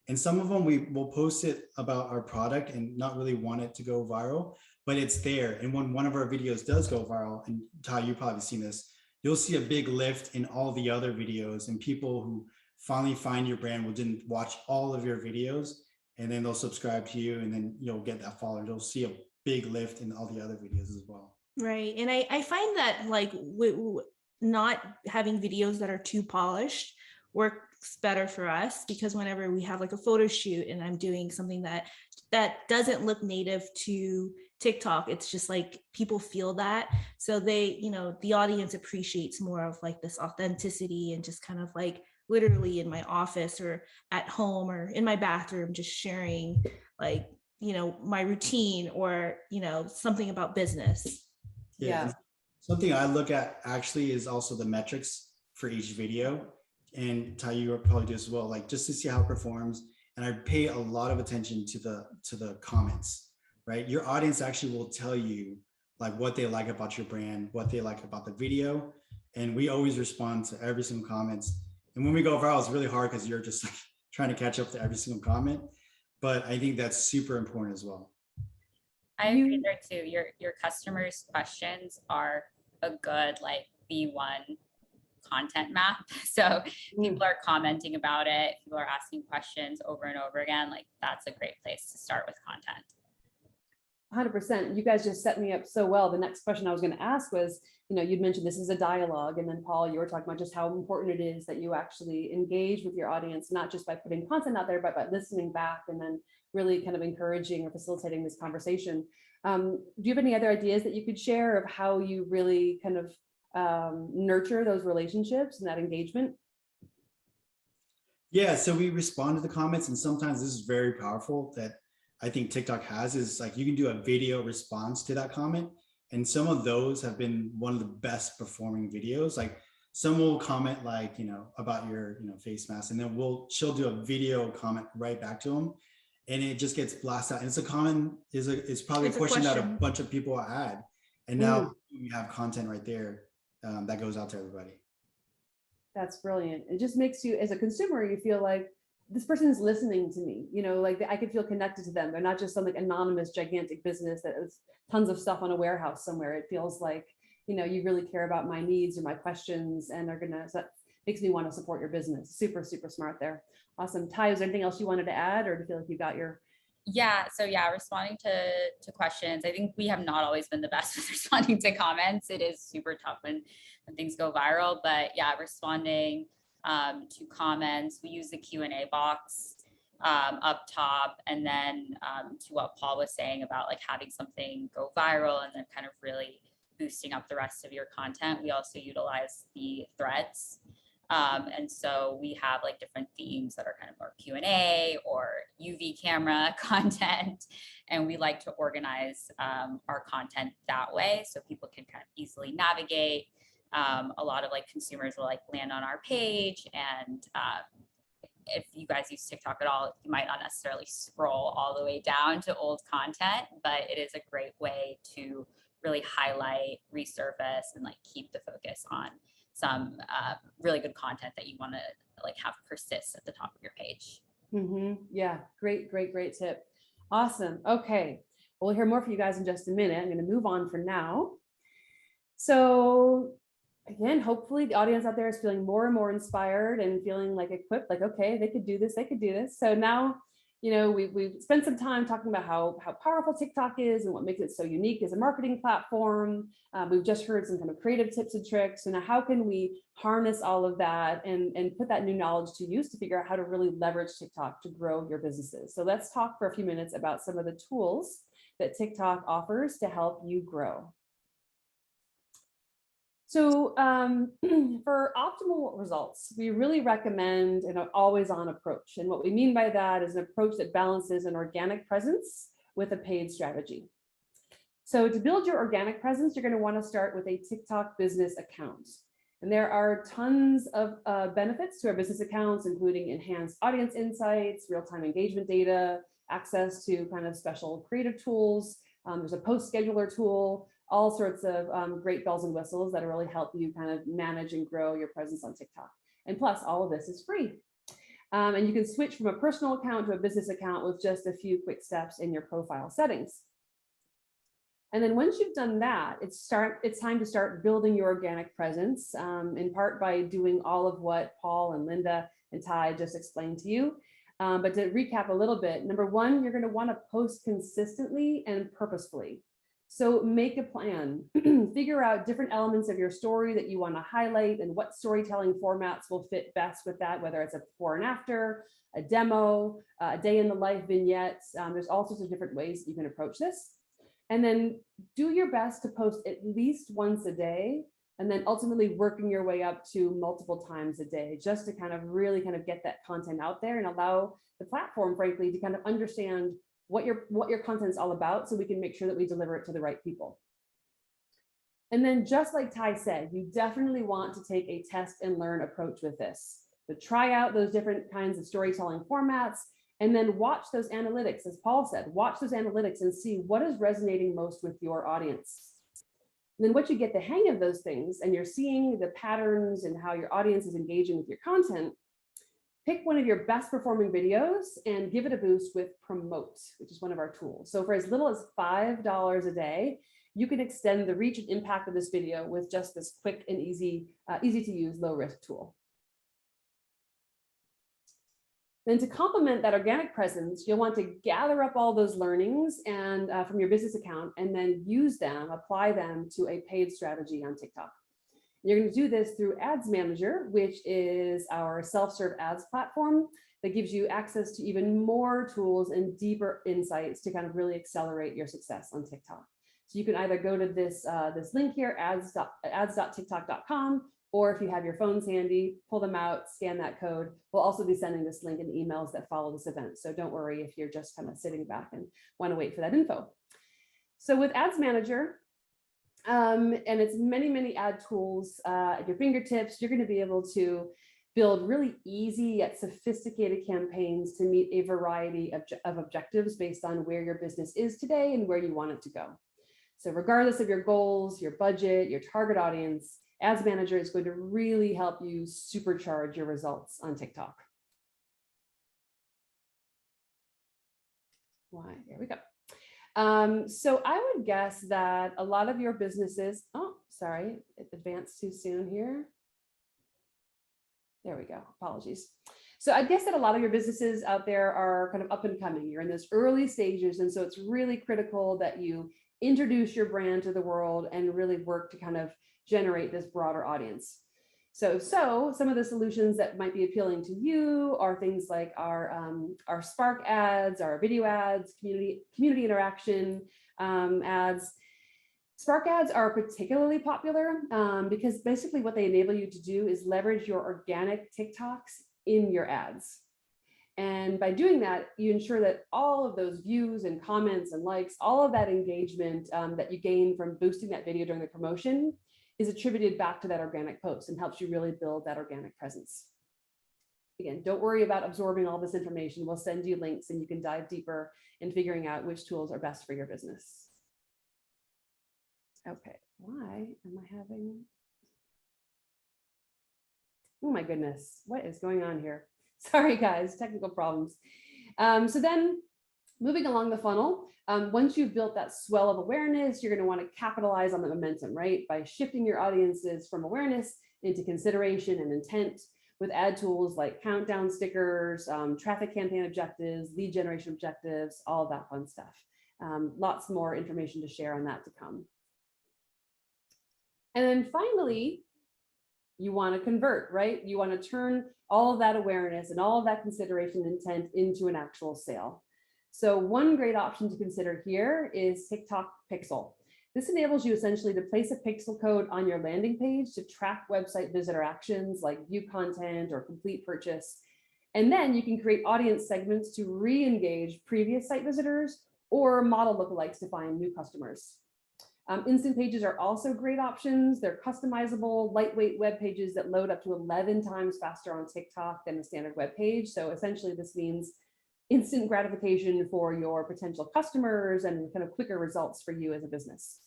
and some of them we will post it about our product and not really want it to go viral, but it's there. And when one of our videos does go viral, and Ty, you've probably seen this, you'll see a big lift in all the other videos, and people who finally find your brand will then watch all of your videos, and then they'll subscribe to you, and then you'll get that follower. You'll see a big lift in all the other videos as well. Right. And I find that like not having videos that are too polished works better for us, because whenever we have like a photo shoot and I'm doing something that doesn't look native to TikTok, it's just like people feel that. So they, the audience appreciates more of like this authenticity, and just kind of like literally in my office or at home or in my bathroom, just sharing like, my routine or, something about business. Yeah. Something I look at actually is also the metrics for each video. And Ty, you probably do as well, like just to see how it performs. And I pay a lot of attention to the comments, right? Your audience actually will tell you like what they like about your brand, what they like about the video. And we always respond to every single comment. And when we go viral, it's really hard because you're just like trying to catch up to every single comment. But I think that's super important as well. I agree there too. Your customers' questions are a good like B1 content map. So people are commenting about it, people are asking questions over and over again. Like that's a great place to start with content. 100%. You guys just set me up so well. The next question I was going to ask was, you'd mentioned this is a dialogue, and then Paul, you were talking about just how important it is that you actually engage with your audience, not just by putting content out there, but by listening back and then really kind of encouraging or facilitating this conversation. Do you have any other ideas that you could share of how you really kind of nurture those relationships and that engagement? Yeah, so we respond to the comments, and sometimes this is very powerful that I think TikTok has, is like you can do a video response to that comment. And some of those have been one of the best performing videos. Like some will comment like, about your, face mask, and then she'll do a video comment right back to them. And it just gets blasted out. And it's probably a question that a bunch of people had. And now we have content right there that goes out to everybody. That's brilliant. It just makes you, as a consumer, you feel like, this person is listening to me, like I could feel connected to them. They're not just some like anonymous, gigantic business that has tons of stuff on a warehouse somewhere. It feels like, you really care about my needs or my questions, and so that makes me want to support your business. Super, super smart there. Awesome. Ty, is there anything else you wanted to add, or do you feel like you got your... So responding to questions. I think we have not always been the best with responding to comments. It is super tough when things go viral, but responding to comments. We use the Q&A box up top, and then to what Paul was saying about like having something go viral and then kind of really boosting up the rest of your content. We also utilize the threads. And so we have like different themes that are kind of more Q&A or UV camera content. And we like to organize our content that way so people can kind of easily navigate. A lot of like consumers will like land on our page, and if you guys use TikTok at all, you might not necessarily scroll all the way down to old content, but it is a great way to really highlight, resurface, and like keep the focus on some really good content that you want to like have persist at the top of your page. Yeah, great tip. Awesome. Okay, we'll hear more from you guys in just a minute. I'm going to move on for now. So again, hopefully the audience out there is feeling more and more inspired and feeling like equipped, like, okay, they could do this. So now, we've spent some time talking about how powerful TikTok is and what makes it so unique as a marketing platform. We've just heard some kind of creative tips and tricks. So now how can we harness all of that and put that new knowledge to use to figure out how to really leverage TikTok to grow your businesses? So let's talk for a few minutes about some of the tools that TikTok offers to help you grow. So for optimal results, we really recommend an always-on approach. And what we mean by that is an approach that balances an organic presence with a paid strategy. So to build your organic presence, you're going to want to start with a TikTok business account. And there are tons of benefits to our business accounts, including enhanced audience insights, real-time engagement data, access to kind of special creative tools. There's a post scheduler tool, all sorts of great bells and whistles that really help you kind of manage and grow your presence on TikTok. And plus, all of this is free. And you can switch from a personal account to a business account with just a few quick steps in your profile settings. And then once you've done that, it's time to start building your organic presence, in part by doing all of what Paul and Linda and Ty just explained to you. But to recap a little bit, number one, you're going to want to post consistently and purposefully. So make a plan, figure out different elements of your story that you want to highlight and what storytelling formats will fit best with that, whether it's a before and after, a demo, a day in the life vignette. There's all sorts of different ways that you can approach this. And then do your best to post at least once a day, and then ultimately working your way up to multiple times a day, just to kind of really kind of get that content out there and allow the platform, frankly, to kind of understand what your content is all about, so we can make sure that we deliver it to the right people. And then just like Ty said, you definitely want to take a test and learn approach with this. So try out those different kinds of storytelling formats, and then watch those analytics, as Paul said, watch those analytics and see what is resonating most with your audience. And then once you get the hang of those things and you're seeing the patterns and how your audience is engaging with your content, pick one of your best performing videos and give it a boost with Promote, which is one of our tools. So for as little as $5 a day, you can extend the reach and impact of this video with just this quick and easy to use, low risk tool. Then to complement that organic presence, you'll want to gather up all those learnings and from your business account, and then use them, apply them to a paid strategy on TikTok. You're going to do this through Ads Manager, which is our self-serve ads platform that gives you access to even more tools and deeper insights to kind of really accelerate your success on TikTok. So you can either go to this link here, ads.tiktok.com, or if you have your phones handy, pull them out, scan that code. We'll also be sending this link in the emails that follow this event. So don't worry if you're just kind of sitting back and want to wait for that info. So with Ads Manager, and it's many ad tools at your fingertips, you're going to be able to build really easy yet sophisticated campaigns to meet a variety of objectives based on where your business is today and where you want it to go. So regardless of your goals, your budget, your target audience, Ads Manager is going to really help you supercharge your results on TikTok. Why? There we go. So I would guess that a lot of your businesses, oh, sorry, it advanced too soon here. There we go. Apologies. So I guess that a lot of your businesses out there are kind of up and coming. You're in those early stages. And so it's really critical that you introduce your brand to the world and really work to kind of generate this broader audience. So some of the solutions that might be appealing to you are things like our Spark ads, our video ads, community interaction ads. Spark ads are particularly popular because basically what they enable you to do is leverage your organic TikToks in your ads. And by doing that, you ensure that all of those views and comments and likes, all of that engagement that you gain from boosting that video during the promotion is attributed back to that organic post and helps you really build that organic presence. Again, don't worry about absorbing all this information. We'll send you links and you can dive deeper in figuring out which tools are best for your business. Okay, why am I having, oh my goodness, what is going on here? Sorry guys, technical problems. So then moving along the funnel, once you've built that swell of awareness, you're going to want to capitalize on the momentum, right? By shifting your audiences from awareness into consideration and intent with ad tools like countdown stickers, traffic campaign objectives, lead generation objectives, all of that fun stuff. Lots more information to share on that to come. And then finally, you want to convert, right? You want to turn all of that awareness and all of that consideration intent into an actual sale. So one great option to consider here is TikTok Pixel. This enables you essentially to place a pixel code on your landing page to track website visitor actions like view content or complete purchase. And then you can create audience segments to re-engage previous site visitors or model lookalikes to find new customers. Instant pages are also great options. They're customizable, lightweight web pages that load up to 11 times faster on TikTok than a standard web page. So essentially this means instant gratification for your potential customers and kind of quicker results for you as a business.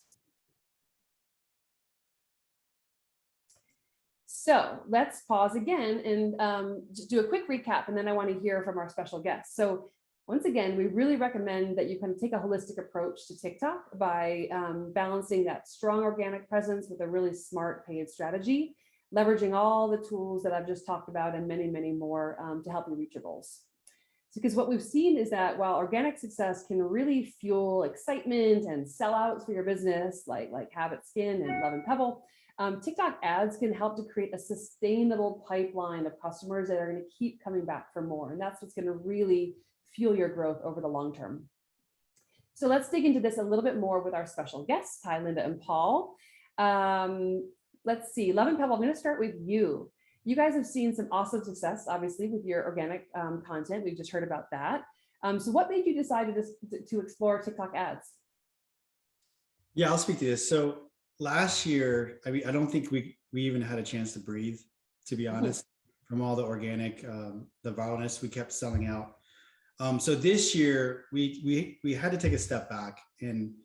So let's pause again and just do a quick recap, and then I want to hear from our special guests. So once again, we really recommend that you kind of take a holistic approach to TikTok by balancing that strong organic presence with a really smart paid strategy, leveraging all the tools that I've just talked about and many, many more to help you reach your goals. Because what we've seen is that while organic success can really fuel excitement and sellouts for your business, like Habit Skin and Love and Pebble, TikTok ads can help to create a sustainable pipeline of customers that are going to keep coming back for more. And that's what's going to really fuel your growth over the long term. So let's dig into this a little bit more with our special guests, Ty, Linda, and Paul. Let's see, Love and Pebble, I'm going to start with you. You guys have seen some awesome success, obviously, with your organic content. We've just heard about that. So what made you decide to explore TikTok ads? Yeah, I'll speak to this. So last year, I mean, I don't think we even had a chance to breathe, to be honest, from all the organic, the viralness we kept selling out. So this year, we had to take a step back, and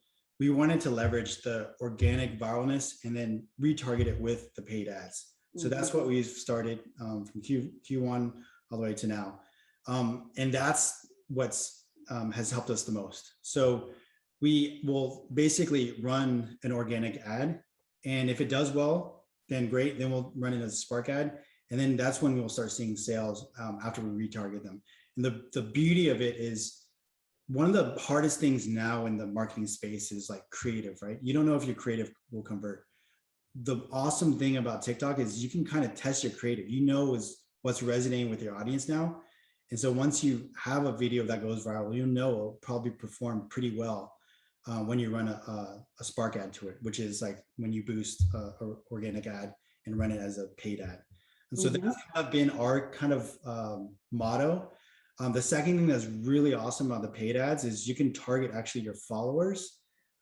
we wanted to leverage the organic viralness and then retarget it with the paid ads. So that's what we've started from Q1 all the way to now. And that's what's has helped us the most. So we will basically run an organic ad, and if it does well, then great, then we'll run it as a Spark ad. And then that's when we'll start seeing sales after we retarget them. And the beauty of it is, one of the hardest things now in the marketing space is like creative, right? You don't know if your creative will convert. The awesome thing about TikTok is you can kind of test your creative. You know what's resonating with your audience now. And so once you have a video that goes viral, you know it'll probably perform pretty well when you run a Spark ad to it, which is like when you boost an organic ad and run it as a paid ad. And so that's kind of been our kind of motto. The second thing that's really awesome about the paid ads is you can target actually your followers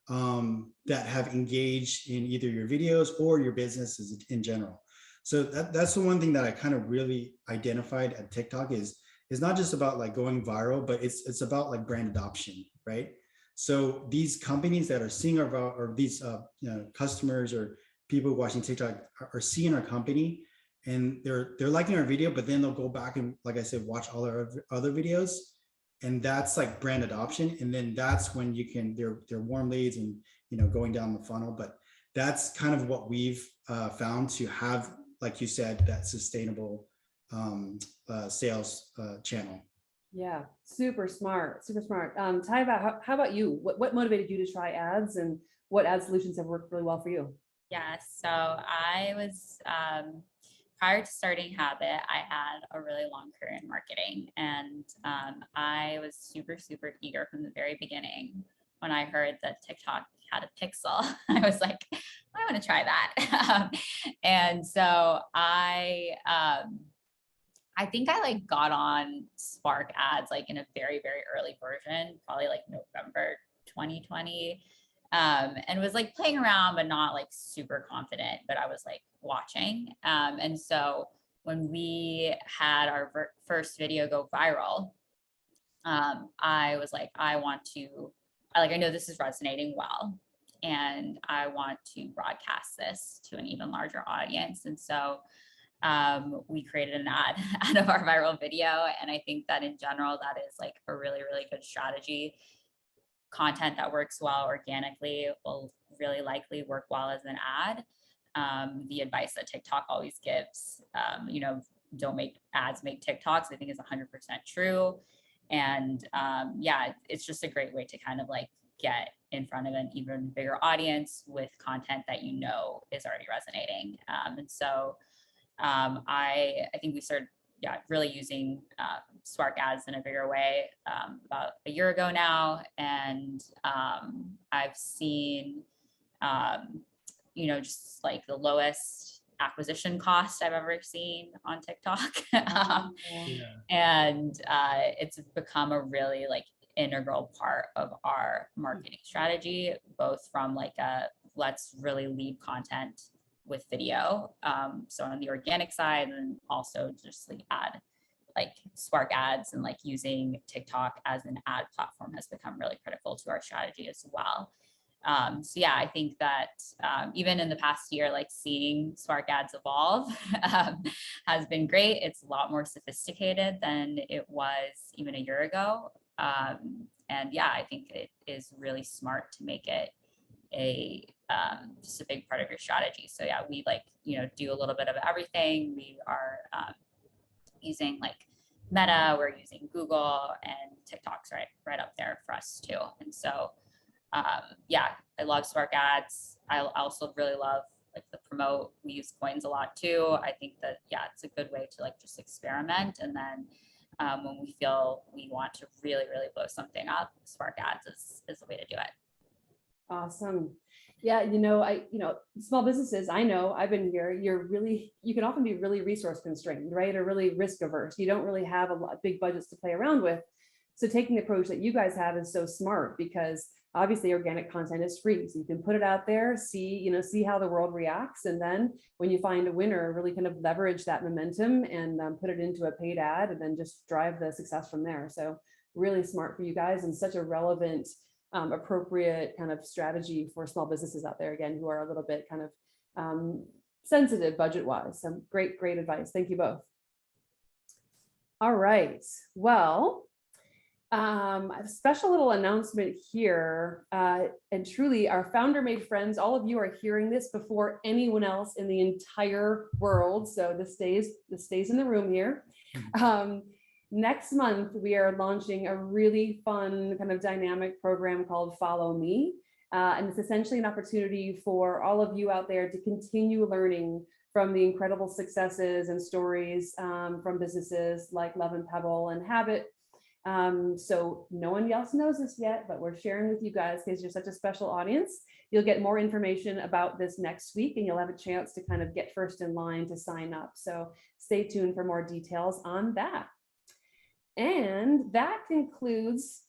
that have engaged in either your videos or your businesses in general. So that's the one thing that I kind of really identified at TikTok is not just about like going viral, but it's about like brand adoption, right? So these companies that are seeing our or these customers or people watching TikTok are seeing our company, and they're liking our video, but then they'll go back and, like I said, watch all our other videos, and that's like brand adoption. And then that's when you can, they're warm leads and, you know, going down the funnel. But that's kind of what we've found to have, like you said, that sustainable sales channel. Yeah, super smart, super smart. Ty, how about you? What motivated you to try ads, and what ad solutions have worked really well for you? Yeah, so I was prior to starting Habit, I had a really long career in marketing, and I was super, super eager from the very beginning when I heard that TikTok had a pixel. I was like, I want to try that. And so I think I like got on Spark ads like in a very, very early version, probably like November 2020. And was like playing around, but not like super confident, but I was like watching. And so when we had our first video go viral, I was like, I know this is resonating well, and I want to broadcast this to an even larger audience. And so we created an ad out of our viral video. And I think that in general, that is like a really, really good strategy. Content that works well organically will really likely work well as an ad. The advice that TikTok always gives, don't make ads, make TikToks, I think is 100% true. And yeah, it's just a great way to kind of like get in front of an even bigger audience with content that you know is already resonating. And so I think we started really using Spark ads in a bigger way about a year ago now. And I've seen, just like the lowest acquisition cost I've ever seen on TikTok. And it's become a really like integral part of our marketing strategy, both from like let's really lead content with video. So on the organic side, and also just like Spark ads, and like using TikTok as an ad platform has become really critical to our strategy as well. So yeah, I think that even in the past year, like seeing Spark ads evolve has been great. It's a lot more sophisticated than it was even a year ago. And yeah, I think it is really smart to make it just a big part of your strategy. So yeah, we do a little bit of everything. We are using like Meta, we're using Google, and TikTok's right up there for us too. And so yeah, I love Spark ads. I also really love like the promote. We use coins a lot too. I think that it's a good way to like just experiment. And then when we feel we want to really, really blow something up, Spark ads is the way to do it. Awesome. Yeah, small businesses, I know, I've been here, you can often be really resource constrained, right? Or really risk averse. You don't really have a lot big budgets to play around with. So taking the approach that you guys have is so smart, because obviously organic content is free. So you can put it out there, see how the world reacts. And then when you find a winner, really kind of leverage that momentum and put it into a paid ad, and then just drive the success from there. So really smart for you guys, and such a relevant appropriate kind of strategy for small businesses out there, again, who are a little bit kind of sensitive budget wise. So great advice. Thank you both. All right. Well, a special little announcement here, and truly our founder made friends. All of you are hearing this before anyone else in the entire world. So this stays in the room here. Next month, we are launching a really fun kind of dynamic program called Follow Me. And it's essentially an opportunity for all of you out there to continue learning from the incredible successes and stories from businesses like Love and Pebble and Habit. So no one else knows this yet, but we're sharing with you guys because you're such a special audience. You'll get more information about this next week, and you'll have a chance to kind of get first in line to sign up. So stay tuned for more details on that. And that concludes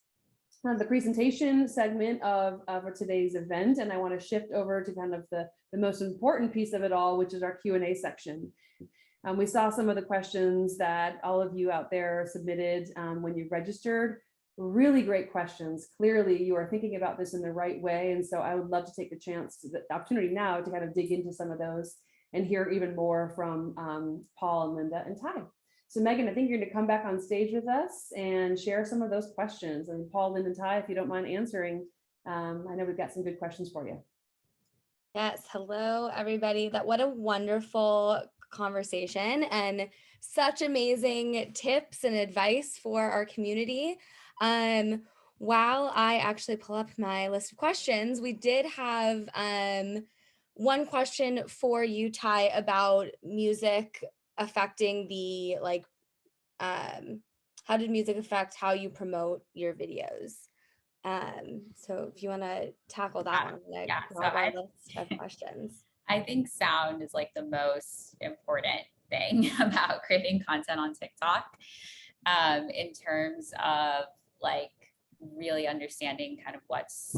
the presentation segment of today's event. And I want to shift over to kind of the most important piece of it all, which is our Q&A section. We saw some of the questions that all of you out there submitted when you registered. Really great questions. Clearly, you are thinking about this in the right way. And so I would love to take the opportunity now to kind of dig into some of those and hear even more from Paul and Linda and Ty. So Megan, I think you're going to come back on stage with us and share some of those questions. And Paul, Lynn, and Ty, if you don't mind answering, I know we've got some good questions for you. Yes, hello everybody. What a wonderful conversation and such amazing tips and advice for our community. While I actually pull up my list of questions, we did have one question for you, Ty, about music affecting the how did music affect how you promote your videos? So if you want to tackle that one, I'm gonna Yeah, grab our list of questions. I think sound is like the most important thing about creating content on TikTok, in terms of like really understanding kind of what's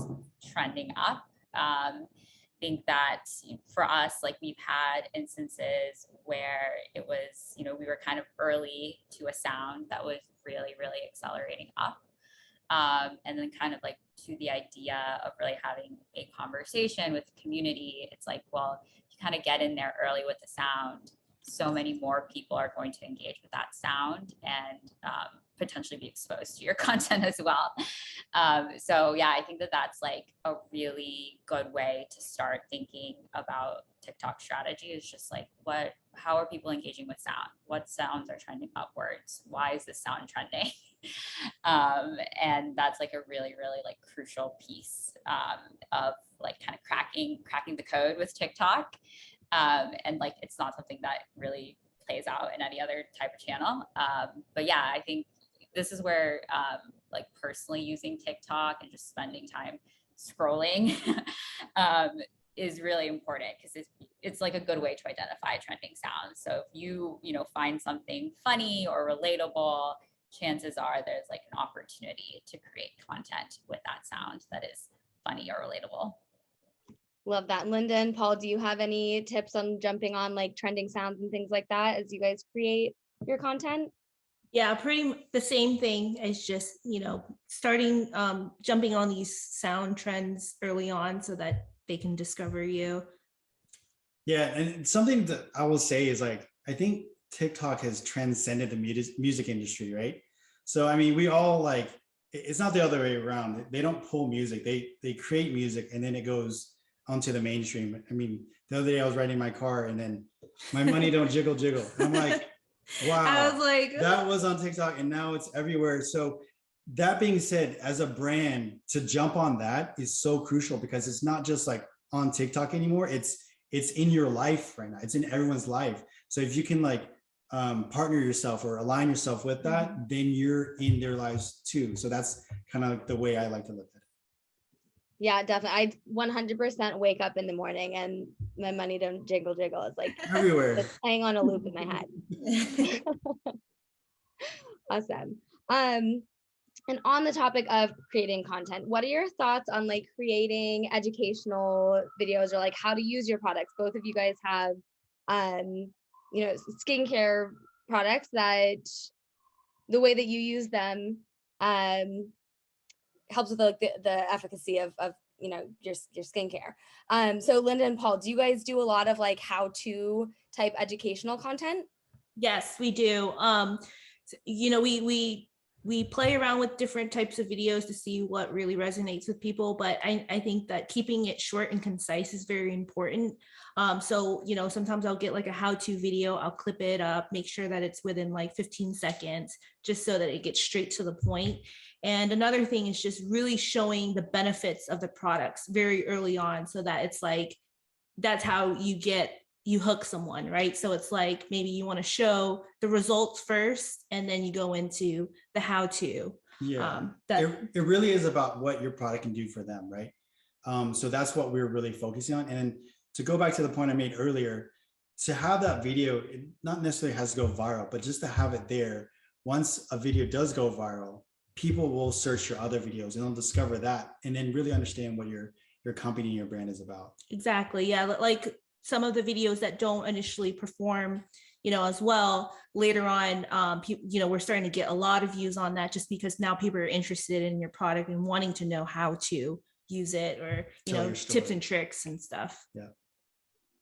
trending up. Think that for us, like we've had instances where it was, we were kind of early to a sound that was really, really accelerating up. And then kind of like to the idea of really having a conversation with the community. It's like, well, you kind of get in there early with the sound, so many more people are going to engage with that sound and potentially be exposed to your content as well. So yeah, I think that that's like a really good way to start thinking about TikTok strategy, is just like how are people engaging with sound? What sounds are trending upwards? Why is this sound trending? And that's like a really, really like crucial piece of like kind of cracking the code with TikTok. And like it's not something that really plays out in any other type of channel. But yeah, I think this is where like personally using TikTok and just spending time scrolling is really important, because it's like a good way to identify trending sounds. So if you find something funny or relatable, chances are there's like an opportunity to create content with that sound that is funny or relatable. Love that. Linda and Paul, do you have any tips on jumping on like trending sounds and things like that as you guys create your content? Yeah, pretty the same thing as just, starting, jumping on these sound trends early on so that they can discover you. Yeah, and something that I will say is like, I think TikTok has transcended the music industry, right? So, I mean, we all like, it's not the other way around. They don't pull music, they create music and then it goes onto the mainstream. I mean, the other day I was riding my car and then my money don't jiggle jiggle. And I'm like, wow, I was like, that was on TikTok and now it's everywhere. So that being said, as a brand, to jump on that is so crucial, because it's not just like on TikTok anymore. It's in your life right now. It's in everyone's life. So if you can like partner yourself or align yourself with that, then you're in their lives too. So that's kind of like the way I like to look at it. Yeah, definitely. I 100% wake up in the morning and my money don't jiggle jiggle. It's like Everywhere. it's playing on a loop in my head. Awesome. And on the topic of creating content, what are your thoughts on like creating educational videos or like how to use your products? Both of you guys have, skincare products that the way that you use them helps with like the efficacy of your skincare. So Linda and Paul, do you guys do a lot of like how to type educational content? Yes, we do. We play around with different types of videos to see what really resonates with people, but I think that keeping it short and concise is very important. So sometimes I'll get like a how-to video, I'll clip it up, make sure that it's within like 15 seconds, just so that it gets straight to the point. And another thing is just really showing the benefits of the products very early on, so that it's like, that's how you hook someone, right? So it's like, maybe you want to show the results first and then you go into the how-to. Yeah, it really is about what your product can do for them, right? So that's what we're really focusing on. And to go back to the point I made earlier, to have that video, it not necessarily has to go viral, but just to have it there, once a video does go viral, people will search your other videos and they'll discover that and then really understand what your company and your brand is about. Exactly. Yeah. Like some of the videos that don't initially perform, as well, later on, we're starting to get a lot of views on that, just because now people are interested in your product and wanting to know how to use it, or, tips and tricks and stuff.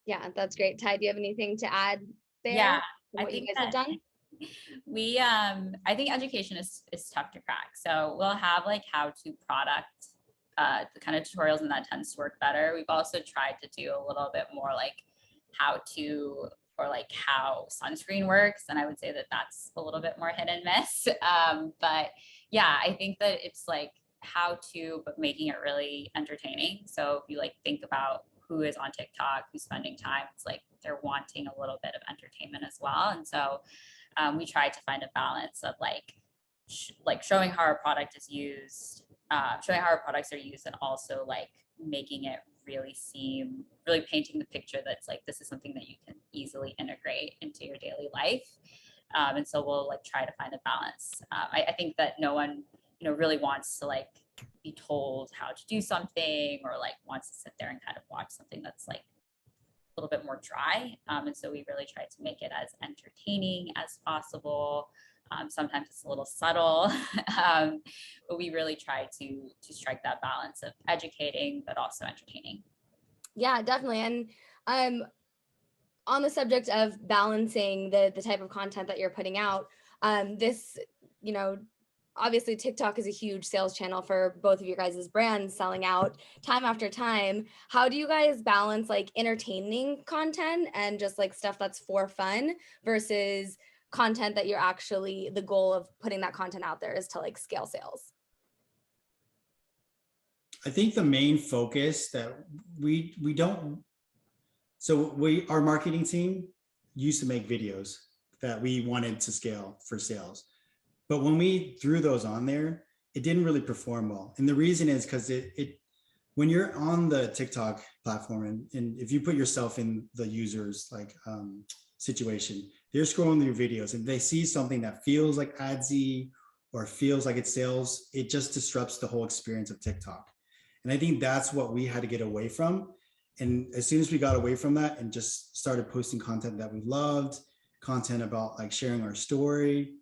Yeah, that's great. Ty, do you have anything to add there? Yeah, what you guys have done? I think education is tough to crack. So we'll have like how to product, the kind of tutorials, and that tends to work better. We've also tried to do a little bit more like how to, or like how sunscreen works. And I would say that that's a little bit more hit and miss. But yeah, I think that it's like how to, but making it really entertaining. So if you like think about who is on TikTok, who's spending time, it's like they're wanting a little bit of entertainment as well. And so we try to find a balance of like showing how our product is used, showing how our products are used, and also like making it really painting the picture that's like this is something that you can easily integrate into your daily life. And so we'll like try to find a balance. I think that no one, really wants to like be told how to do something, or like wants to sit there and kind of watch something that's like a little bit more dry. And so we really try to make it as entertaining as possible. Sometimes it's a little subtle, but we really try to strike that balance of educating, but also entertaining. Yeah, definitely. And on the subject of balancing the type of content that you're putting out, this, obviously TikTok is a huge sales channel for both of your guys' brands, selling out time after time. How do you guys balance like entertaining content and just like stuff that's for fun versus content that you're actually, the goal of putting that content out there is to like scale sales? I think the main focus that we don't, so our marketing team used to make videos that we wanted to scale for sales. But when we threw those on there, it didn't really perform well. And the reason is because when you're on the TikTok platform, and if you put yourself in the user's like situation, they're scrolling through videos and they see something that feels like adsy or feels like it's sales, it just disrupts the whole experience of TikTok. And I think that's what we had to get away from. And as soon as we got away from that and just started posting content that we loved, content about like sharing our story,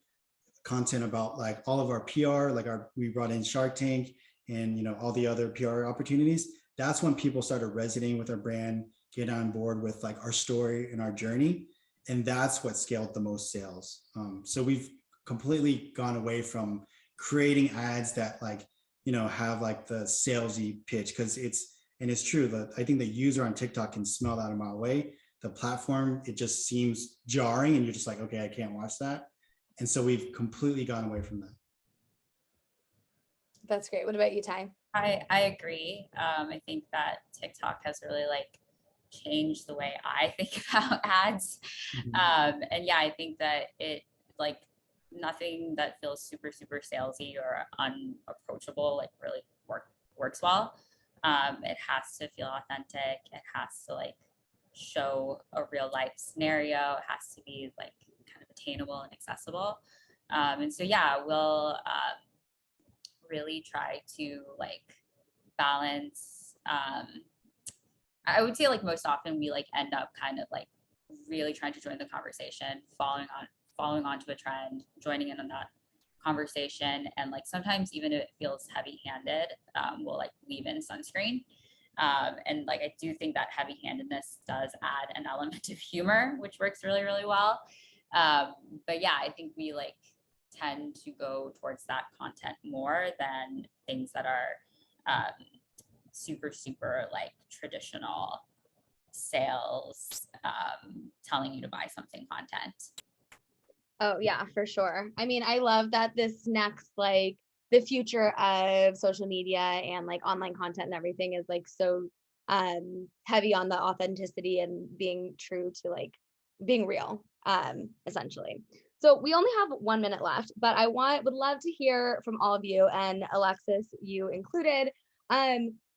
content about like all of our PR, like we brought in Shark Tank and all the other PR opportunities. That's when people started resonating with our brand, get on board with like our story and our journey. And that's what scaled the most sales. So we've completely gone away from creating ads that like, have like the salesy pitch, because it's true that I think the user on TikTok can smell that a mile away. The platform, it just seems jarring and you're just like, okay, I can't watch that. And so we've completely gone away from that. That's great. What about you, Ty? I agree. I think that TikTok has really like changed the way I think about ads. And yeah, I think that it like nothing that feels super, super salesy or unapproachable like really works well. It has to feel authentic. It has to like show a real life scenario. It has to be like kind of attainable and accessible. And so yeah, we'll really try to like balance. I would say like most often we like end up kind of like really trying to join the conversation, following on to a trend, joining in on that conversation. And like sometimes even if it feels heavy-handed, we'll like weave in sunscreen. And like I do think that heavy-handedness does add an element of humor, which works really, really well. But yeah, I think we like tend to go towards that content more than things that are super, super like traditional sales, telling you to buy something content. Oh yeah, for sure. I mean, I love that this next, like the future of social media and like online content and everything is like so heavy on the authenticity and being true to like being real, essentially. So we only have 1 minute left, but I would love to hear from all of you, and Alexis, you included.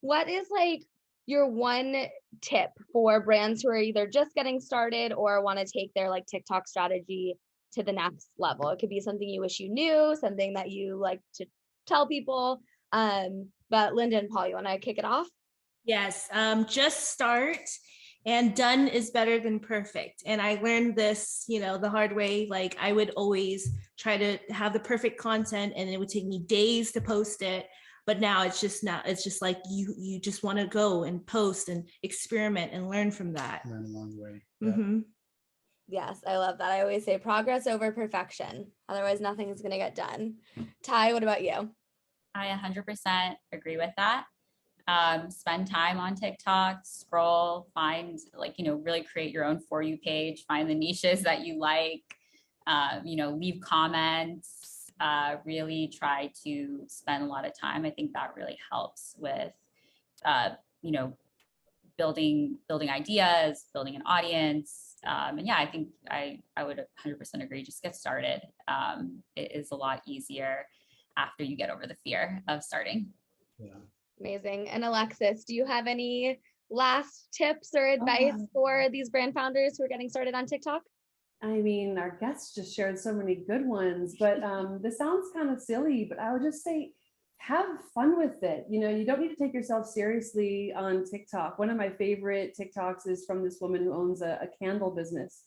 What is like your one tip for brands who are either just getting started or want to take their like TikTok strategy to the next level? It could be something you wish you knew, something that you like to tell people. But Linda and Paul, you want to kick it off? Yes, just start, and done is better than perfect. And I learned this, the hard way. Like I would always try to have the perfect content and it would take me days to post it. But now it's just like you just want to go and post and experiment and learn from that. Learn along the way. Mm-hmm. Yes, I love that. I always say progress over perfection. Otherwise, nothing is going to get done. Ty, what about you? I 100% agree with that. Spend time on TikTok, scroll, find really create your own For You page, find the niches that you like, leave comments, really try to spend a lot of time. I think that really helps with, uh, you know, building ideas, building an audience. And yeah, I think I would 100% agree. Just get started. It is a lot easier after you get over the fear of starting. Yeah. Amazing. And Alexis, do you have any last tips or advice for these brand founders who are getting started on TikTok? I mean, our guests just shared so many good ones, but this sounds kind of silly, but I would just say, have fun with it. You know, you don't need to take yourself seriously on TikTok. One of my favorite TikToks is from this woman who owns a candle business.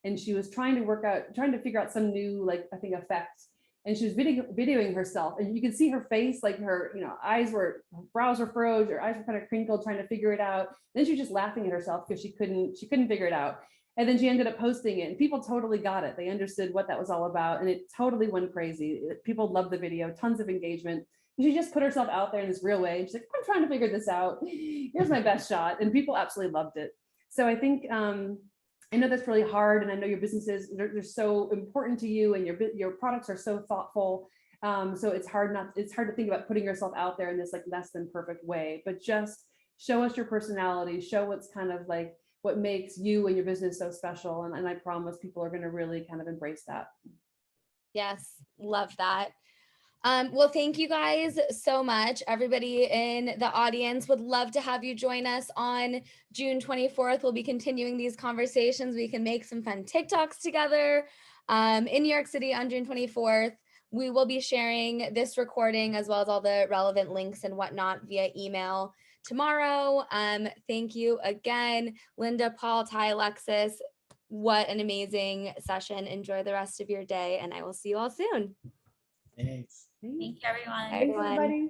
And she was trying to figure out some new, like, I think, effect. And she was videoing herself. And you could see her face, like her, brows were furrowed, her eyes were kind of crinkled, trying to figure it out. Then she was just laughing at herself because she couldn't figure it out. And then she ended up posting it and people totally got it. They understood what that was all about. And it totally went crazy. People loved the video, tons of engagement. She just put herself out there in this real way. And she's like, I'm trying to figure this out. Here's my best shot. And people absolutely loved it. So I think, I know that's really hard. And I know your businesses, they're so important to you and your products are so thoughtful. So it's hard to think about putting yourself out there in this like less than perfect way, but just show us your personality, show what's kind of like, what makes you and your business so special. And I promise people are going to really kind of embrace that. Yes, love that. Well, thank you guys so much. Everybody in the audience would love to have you join us on June 24th. We'll be continuing these conversations. We can make some fun TikToks together in New York City on June 24th. We will be sharing this recording as well as all the relevant links and whatnot via email tomorrow. Thank you again, Linda, Paul, Ty, Alexis. What an amazing session. Enjoy the rest of your day, and I will see you all soon. Thanks. Thank you, everyone. Thanks, everybody.